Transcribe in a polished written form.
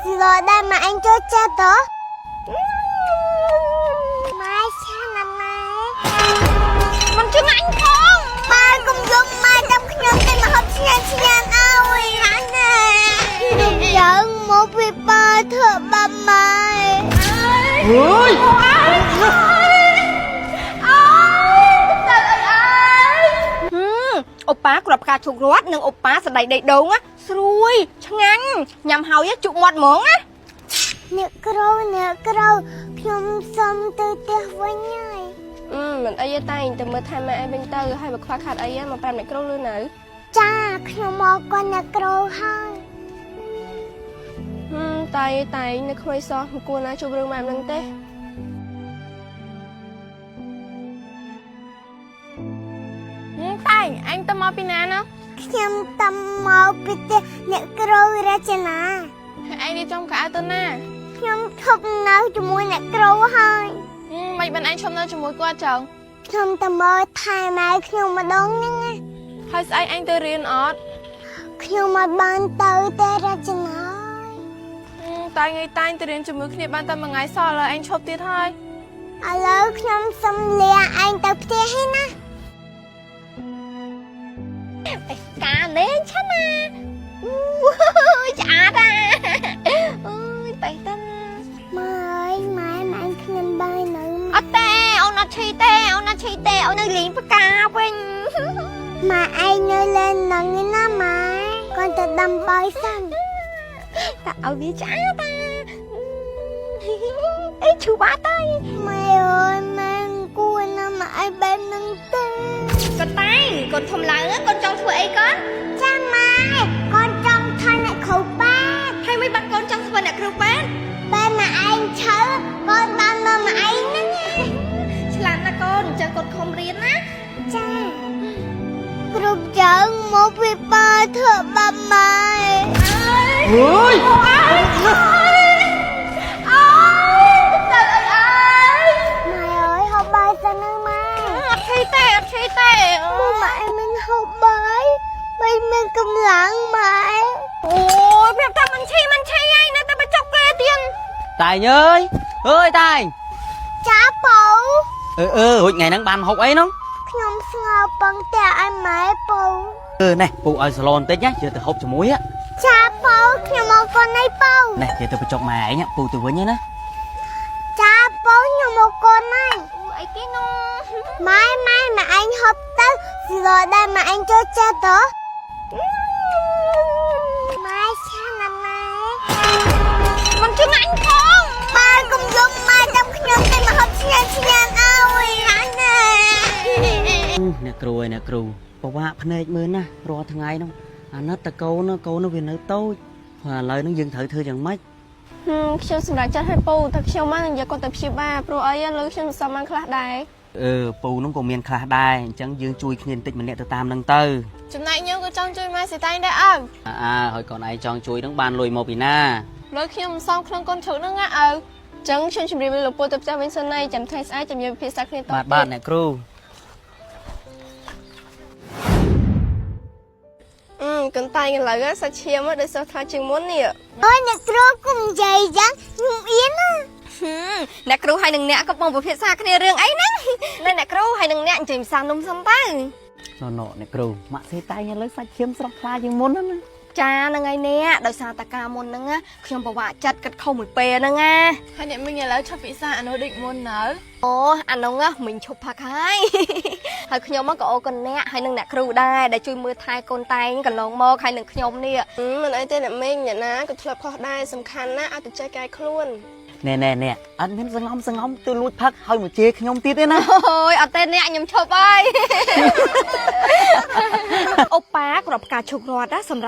rồi đây mà anh cho cha tớ mai cha nằm này mình chưa anh không ba cùng dùng mai trong nhóm tên mà học xin ơi hả nè đừng giận một vì ba thợ ba mai ơiអូប៉ាក្របការជោករត់និងអូប៉ាសដៃដីដងស្រួយឆ្ងាញ់ញ៉ាំហើយជក់មាត់ហ្មងណា អ្នកគ្រូខ្ញុំសុំទៅផ្ទះវិញហើយ មិនអីទេតែមើលថែម៉ែឯងវិញទៅហើយបើខ្វះខាតអីមកប្រាប់អ្នកគ្រូលឺនៅ ចាខ្ញុំមកគាត់អ្នកគ្រូហើយ តែនៅក្មេងសោះមិនគួរណាជួបរឿងបែបហ្នឹងទេ តែអញទៅមកពីណាណា ខ្ញុំតាមមកពីផ្ទះអ្នកគ្រូរចនា ឯងនេះចំកៅទៅណា ខ្ញុំឈប់នៅជាមួយអ្នកគ្រូហើយ មិនបានឯងឈប់នៅជាមួយគាត់ចឹង ខ្ញុំទៅមើលថែម៉ែខ្ញុំម្ដងហ្នឹងណា ហើយស្អែកអញទៅរៀនអត់ ខ្ញុំមិនបានទៅតែរចនា តែថ្ងៃតែងទៅរៀនជាមួយគ្នាបានតែមួយថ្ងៃសោះឥឡូវអញឈប់ទៀតហើយ ឥឡូវខ្ញុំសុំលាអញទៅផ្ទះហើយណាការលេងឆាណាឆ្អាតអូយបេះតិនម៉ែអញគ្មានបាយនៅអត់ទេអូនអត់ឈីទេអូននៅលេងផ្កាវិញម៉ែឯងនៅលេងនឹងណាម៉ែគាត់ទៅដាំបាយសិនតែឲ្យវាឆ្អាតអីឈឺបាត់ទៅម៉ែអើយម៉ែគួរណាម៉ែឯងបែបនឹងទេក៏តែកូនធំឡើងកូនចង់ធ្វើអីកូនចាម៉ែកូនចង់ធ្វើអ្នកគ្រូប៉ាហើយមិនបាត់កូនចង់ធ្វើអ្នកគ្រូប៉ាបែបម៉ែឯងឈើកូនបានមកម៉ែឯងហ្នឹងឆ្លាតណាស់កូនអញ្ចឹងកូនខំរៀនណាចាគ្រប់យ៉ាងមកពីប៉ាធ្វើបាបម៉ែ ơi ម៉ែមិនហូបបាយមិនមានកម្លាំងម៉ែ អូយប្រាប់ថាមិនឈីហើយនៅតែបញ្ចុកគេទៀត tài ơi tài ចាពៅ hồi ngày nắng ban học ấy nó ខ្ញុំស្ងើពងតែឲ្យម៉ែពៅ này phụ ở salon tết nhá giờ từ học cho muối á ចាពៅខ្ញុំមកកូនឯពៅ này giờ từ chọc mày ấy nhá phụ từ với nhá nè ចាពៅខ្ញុំមកកូនឯង អីគេនោះ ម៉ែឯងហូបទៅrồi đây mà anh cho cha tớ mai cha nằm này មិនជឹងអញផង ba cùng dùng mai trong nhóm tên mà học xin ơi hả nè nè cừu bảo vạ phần này mới nè rồi thằng ngày đâu nó ta câu nó về nơi tôi và lời nó dừng thử chẳng mấy ខ្ញុំសម្រាប់ចាត់ឲ្យពូតែខ្ញុំមកនិយាយគាត់ទៅព្យាបាលព្រោះអីលើខ្ញុំសំខាន់ខ្លះដែរ ពូនោះក៏មានខ្លះដែរអញ្ចឹងយើងជួយគ្នាបន្តិចម្នាក់ទៅតាមនឹងទៅ ចំណែកខ្ញុំក៏ចង់ជួយម៉ែសេតែងដែរឪ ហើយកូនឯងចង់ជួយនឹងបានលុយមកពីណា លើខ្ញុំមិនសមក្នុងកូនជ្រូកហ្នឹងណាឪអញ្ចឹងខ្ញុំជម្រាបលោកពូទៅផ្ទះវិញសិនហើយចាំថ្ងៃស្អែកចាំយើងពិភាក្សាគ្នាត បាទអ្នកគ្រូ កន្តែងឥឡូវសាច់ឈាមដោយសារថាជាងមុននេះ ôi nè cừu cùng dày dáng nhung yến á អ្នកគ្រូហើយនឹងអ្នកក៏បងពិភាក្សាគ្នារឿងអីហ្នឹងអ្នកគ្រូហើយនឹងអ្នកចេញផ្សារនំសិនទៅ ណ៎អ្នកគ្រូម៉ាក់សេតែងឥឡូវសាច់ឈាមស្រស់ថ្លាជាងមុនណា ចាហ្នឹងហើយអ្នកដោយសារតាការមុនហ្នឹងខ្ញុំពិបាកចិត្តគិតខុសមួយពេលហ្នឹងណាហើយអ្នកមិញឥឡូវឈប់ពិសាអានោះដូចមុននៅអូអានោះមិញឈប់ផឹកហើយ ហើយខ្ញុំក៏អូកូនអ្នកហើយនឹងអ្នកគ្រូដែរដែលជួយមើលថែកូនតែងកន្លងមកហើយនឹងខ្ញុំនេះមិនអីទេអ្នកមិញអ្នកណាក៏ធ្លាប់ខុសដែរសំខាន់ណាឲ្យតែចេះកែខ្លួន nèអត់មានសងំទៅលួចផឹកហើយមកជេរខ្ញុំទៀតទេណា អូយអត់ទេអ្នកខ្ញុំឈប់ហើយ អូប៉ាក្របការជោករត់ណាសម្រាប់